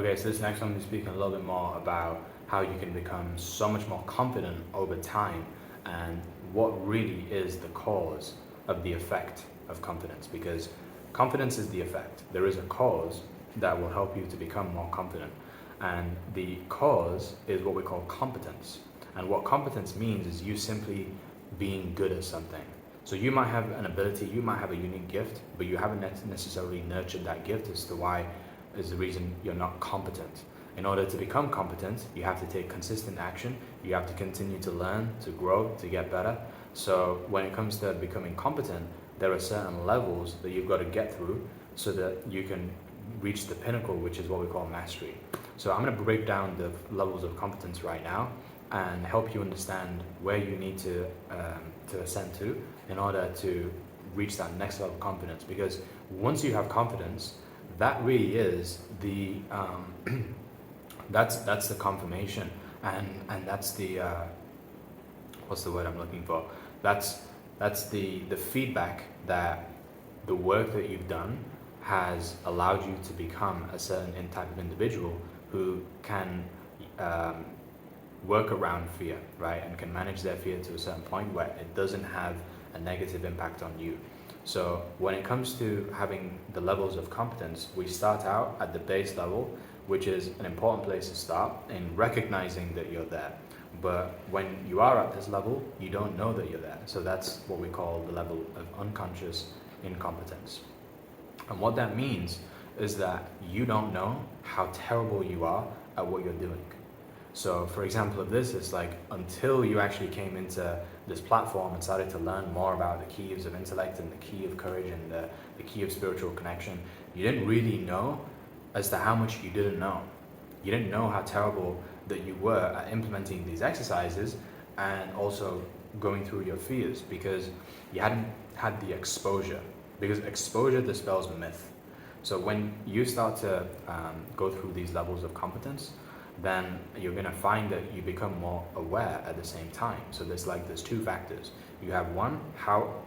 Okay, so this next one we're speaking a little bit more about how you can become so much more confident over time and what really is the cause of the effect of confidence, because confidence is the effect. There is a cause that will help you to become more confident, and the cause is what we call competence. And what competence means is you simply being good at something. So you might have an ability, you might have a unique gift, but you haven't necessarily nurtured that gift as to why is the reason you're not competent. In order to become competent, you have to take consistent action, you have to continue to learn, to grow, to get better. So when it comes to becoming competent, there are certain levels that you've got to get through so that you can reach the pinnacle, which is what we call mastery. So I'm going to break down the levels of competence right now and help you understand where you need to ascend to in order to reach that next level of confidence. Because once you have confidence, that really is the that's the confirmation, and that's the what's the word I'm looking for? That's the feedback that the work that you've done has allowed you to become a certain type of individual who can work around fear, right, and can manage their fear to a certain point where it doesn't have a negative impact on you. So when it comes to having the levels of competence, we start out at the base level, which is an important place to start in recognizing that you're there. But when you are at this level, you don't know that you're there. So that's what we call the level of unconscious incompetence. And what that means is that you don't know how terrible you are at what you're doing. So for example of this, it's like until you actually came into this platform and started to learn more about the keys of intellect and the key of courage and the key of spiritual connection, you didn't really know as to how much you didn't know. You didn't know how terrible that you were at implementing these exercises and also going through your fears because you hadn't had the exposure, because exposure dispels myth. So when you start to go through these levels of competence, then you're going to find that you become more aware at the same time. So there's two factors. You have one,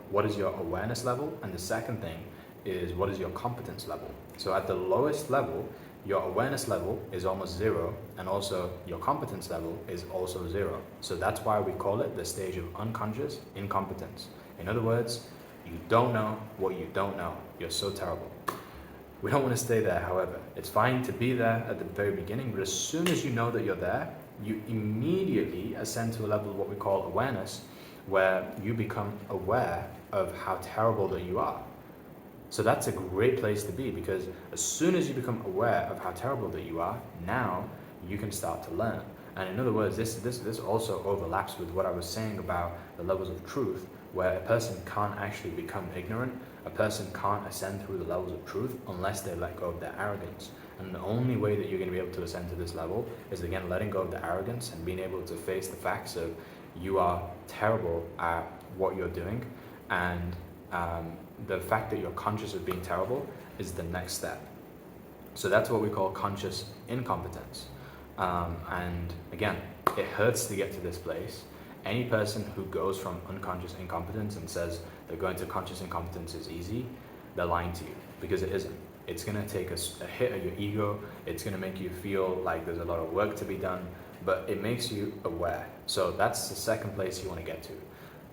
what is your awareness level? And the second thing is what is your competence level? So at the lowest level, your awareness level is almost zero, and also your competence level is also zero. So that's why we call it the stage of unconscious incompetence. In other words, you don't know what you don't know. You're so terrible. We don't want to stay there, however. It's fine to be there at the very beginning, but as soon as you know that you're there, you immediately ascend to a level of what we call awareness, where you become aware of how terrible that you are. So that's a great place to be, because as soon as you become aware of how terrible that you are, now you can start to learn. And in other words, this also overlaps with what I was saying about the levels of truth, where a person can't actually become ignorant. A person can't ascend through the levels of truth unless they let go of their arrogance. And the only way that you're going to be able to ascend to this level is, again, letting go of the arrogance and being able to face the facts of you are terrible at what you're doing, and the fact that you're conscious of being terrible is the next step. So that's what we call conscious incompetence. And again, it hurts to get to this place. Any person who goes from unconscious incompetence and says that going to conscious incompetence is easy, they're lying to you, because it isn't. It's going to take a hit at your ego. It's going to make you feel like there's a lot of work to be done, but it makes you aware. So that's the second place you want to get to.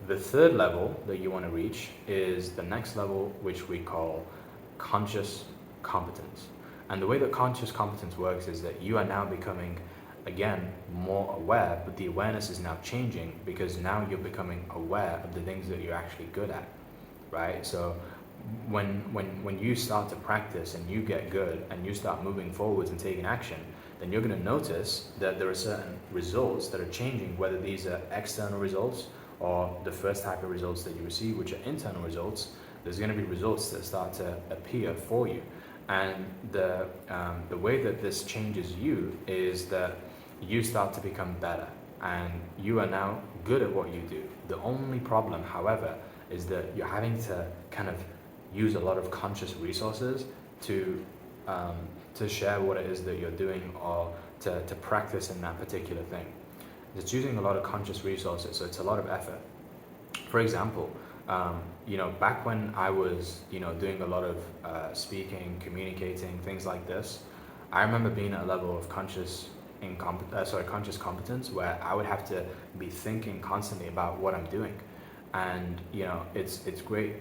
The third level that you want to reach is the next level, which we call conscious competence. And the way that conscious competence works is that you are now becoming, again, more aware, but the awareness is now changing because now you're becoming aware of the things that you're actually good at, right? So when you start to practice and you get good and you start moving forwards and taking action, then you're going to notice that there are certain results that are changing, whether these are external results or the first type of results that you receive, which are internal results. There's going to be results that start to appear for you. And the way that this changes you is that you start to become better and you are now good at what you do. The only problem, however, is that you're having to kind of use a lot of conscious resources to share what it is that you're doing or to practice in that particular thing. It's using a lot of conscious resources, so it's a lot of effort. For example, back when I was, doing a lot of speaking, communicating, things like this, I remember being at a level of conscious competence where I would have to be thinking constantly about what I'm doing. And it's great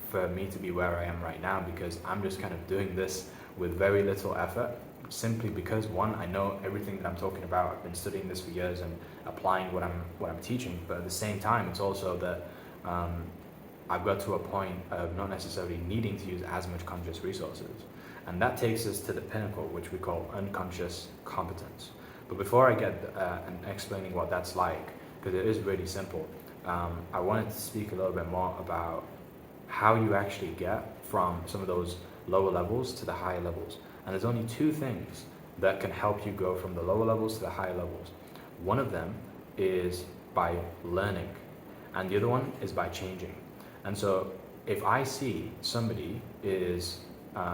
for me to be where I am right now because I'm just kind of doing this with very little effort, simply because one, I know everything that I'm talking about. I've been studying this for years and applying what I'm teaching. But at the same time, it's also that I've got to a point of not necessarily needing to use as much conscious resources. And that takes us to the pinnacle, which we call unconscious competence. But before I get and explaining what that's like, because it is really simple, I wanted to speak a little bit more about how you actually get from some of those lower levels to the higher levels. And there's only two things that can help you go from the lower levels to the higher levels. One of them is by learning, and the other one is by changing. And so if I see somebody is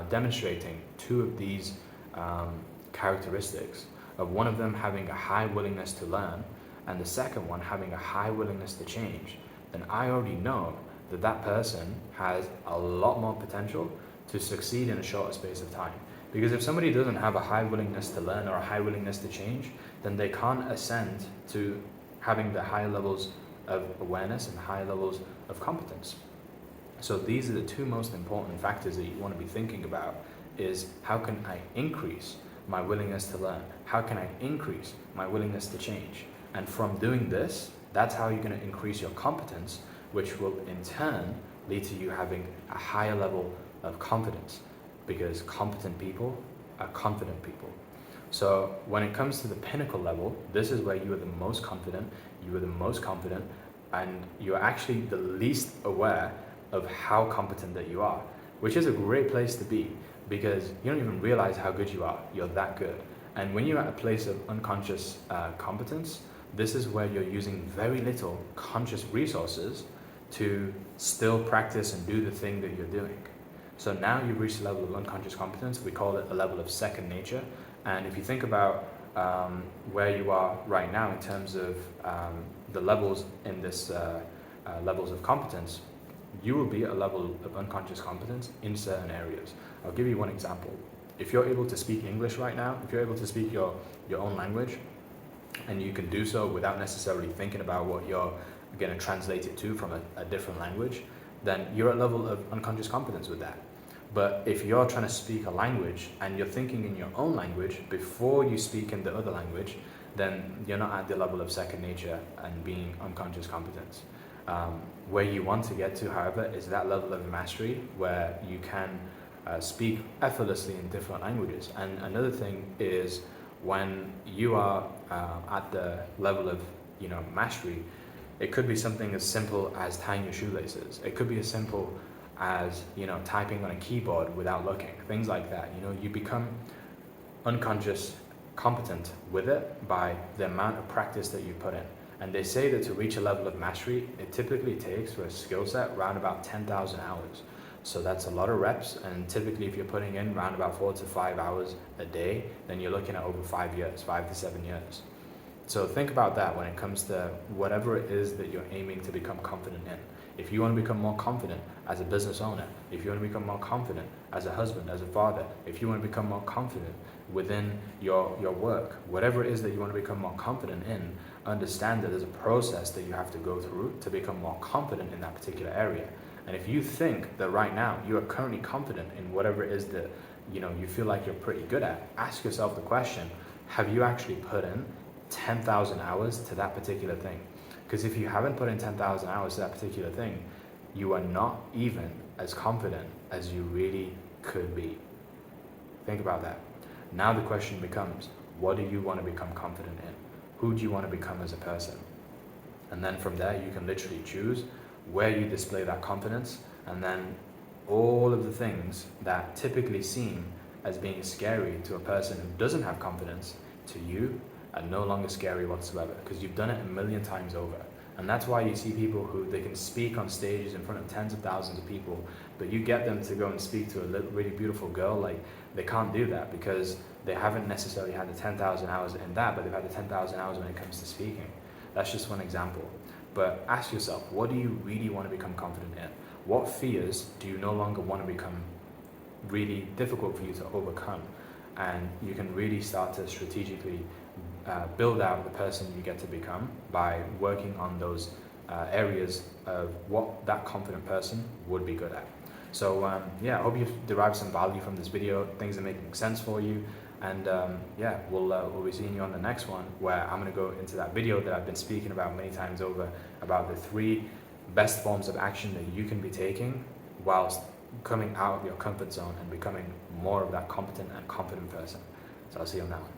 demonstrating two of these characteristics, of one of them having a high willingness to learn and the second one having a high willingness to change, then I already know that that person has a lot more potential to succeed in a shorter space of time. Because if somebody doesn't have a high willingness to learn or a high willingness to change, then they can't ascend to having the higher levels of awareness and higher levels of competence. So these are the two most important factors that you want to be thinking about, is how can I increase my willingness to learn? How can I increase my willingness to change? And from doing this, that's how you're going to increase your competence, which will in turn lead to you having a higher level of confidence, because competent people are confident people. So when it comes to the pinnacle level, this is where you are the most confident, and you're actually the least aware of how competent that you are, which is a great place to be, because you don't even realize how good you are. You're that good. And when you're at a place of unconscious competence, this is where you're using very little conscious resources to still practice and do the thing that you're doing. So now you've reached a level of unconscious competence. We call it a level of second nature. And if you think about where you are right now in terms of the levels in this levels of competence, you will be at a level of unconscious competence in certain areas. I'll give you one example. If you're able to speak English right now, if you're able to speak your own language, and you can do so without necessarily thinking about what you're going to translate it to from a different language, then you're at a level of unconscious competence with that. But if you're trying to speak a language and you're thinking in your own language before you speak in the other language, then you're not at the level of second nature and being unconscious competence. Where you want to get to, however, is that level of mastery where you can speak effortlessly in different languages. And another thing is, when you are at the level of mastery, it could be something as simple as tying your shoelaces. It could be as simple as typing on a keyboard without looking, things like that. You become unconscious competent with it by the amount of practice that you put in. And they say that to reach a level of mastery, it typically takes for a skill set around about 10,000 hours. So that's a lot of reps, and typically if you're putting in around about 4 to 5 hours a day, then you're looking at over 5 years, 5 to 7 years. So think about that when it comes to whatever it is that you're aiming to become confident in. If you want to become more confident as a business owner, if you want to become more confident as a husband, as a father, if you want to become more confident within your work, whatever it is that you want to become more confident in, understand that there's a process that you have to go through to become more confident in that particular area. And if you think that right now you are currently confident in whatever it is that you feel like you're pretty good at, ask yourself the question, have you actually put in 10,000 hours to that particular thing? Because if you haven't put in 10,000 hours to that particular thing, you are not even as confident as you really could be. Think about that. Now the question becomes, what do you want to become confident in? Who do you want to become as a person? And then from there, you can literally choose where you display that confidence, and then all of the things that typically seem as being scary to a person who doesn't have confidence, to you are no longer scary whatsoever, because you've done it a million times over. And that's why you see people who they can speak on stages in front of tens of thousands of people, but you get them to go and speak to a really beautiful girl, like they can't do that because they haven't necessarily had the 10,000 hours in that, but they've had the 10,000 hours when it comes to speaking. That's just one example. But ask yourself, what do you really want to become confident in? What fears do you no longer want to become really difficult for you to overcome? and you can really start to strategically build out the person you get to become by working on those areas of what that confident person would be good at. So yeah, I hope you've derived some value from this video. Things are making sense for you. And yeah, we'll be seeing you on the next one, where I'm going to go into that video that I've been speaking about many times over, about the 3 best forms of action that you can be taking whilst coming out of your comfort zone and becoming more of that competent and confident person. So I'll see you on that one.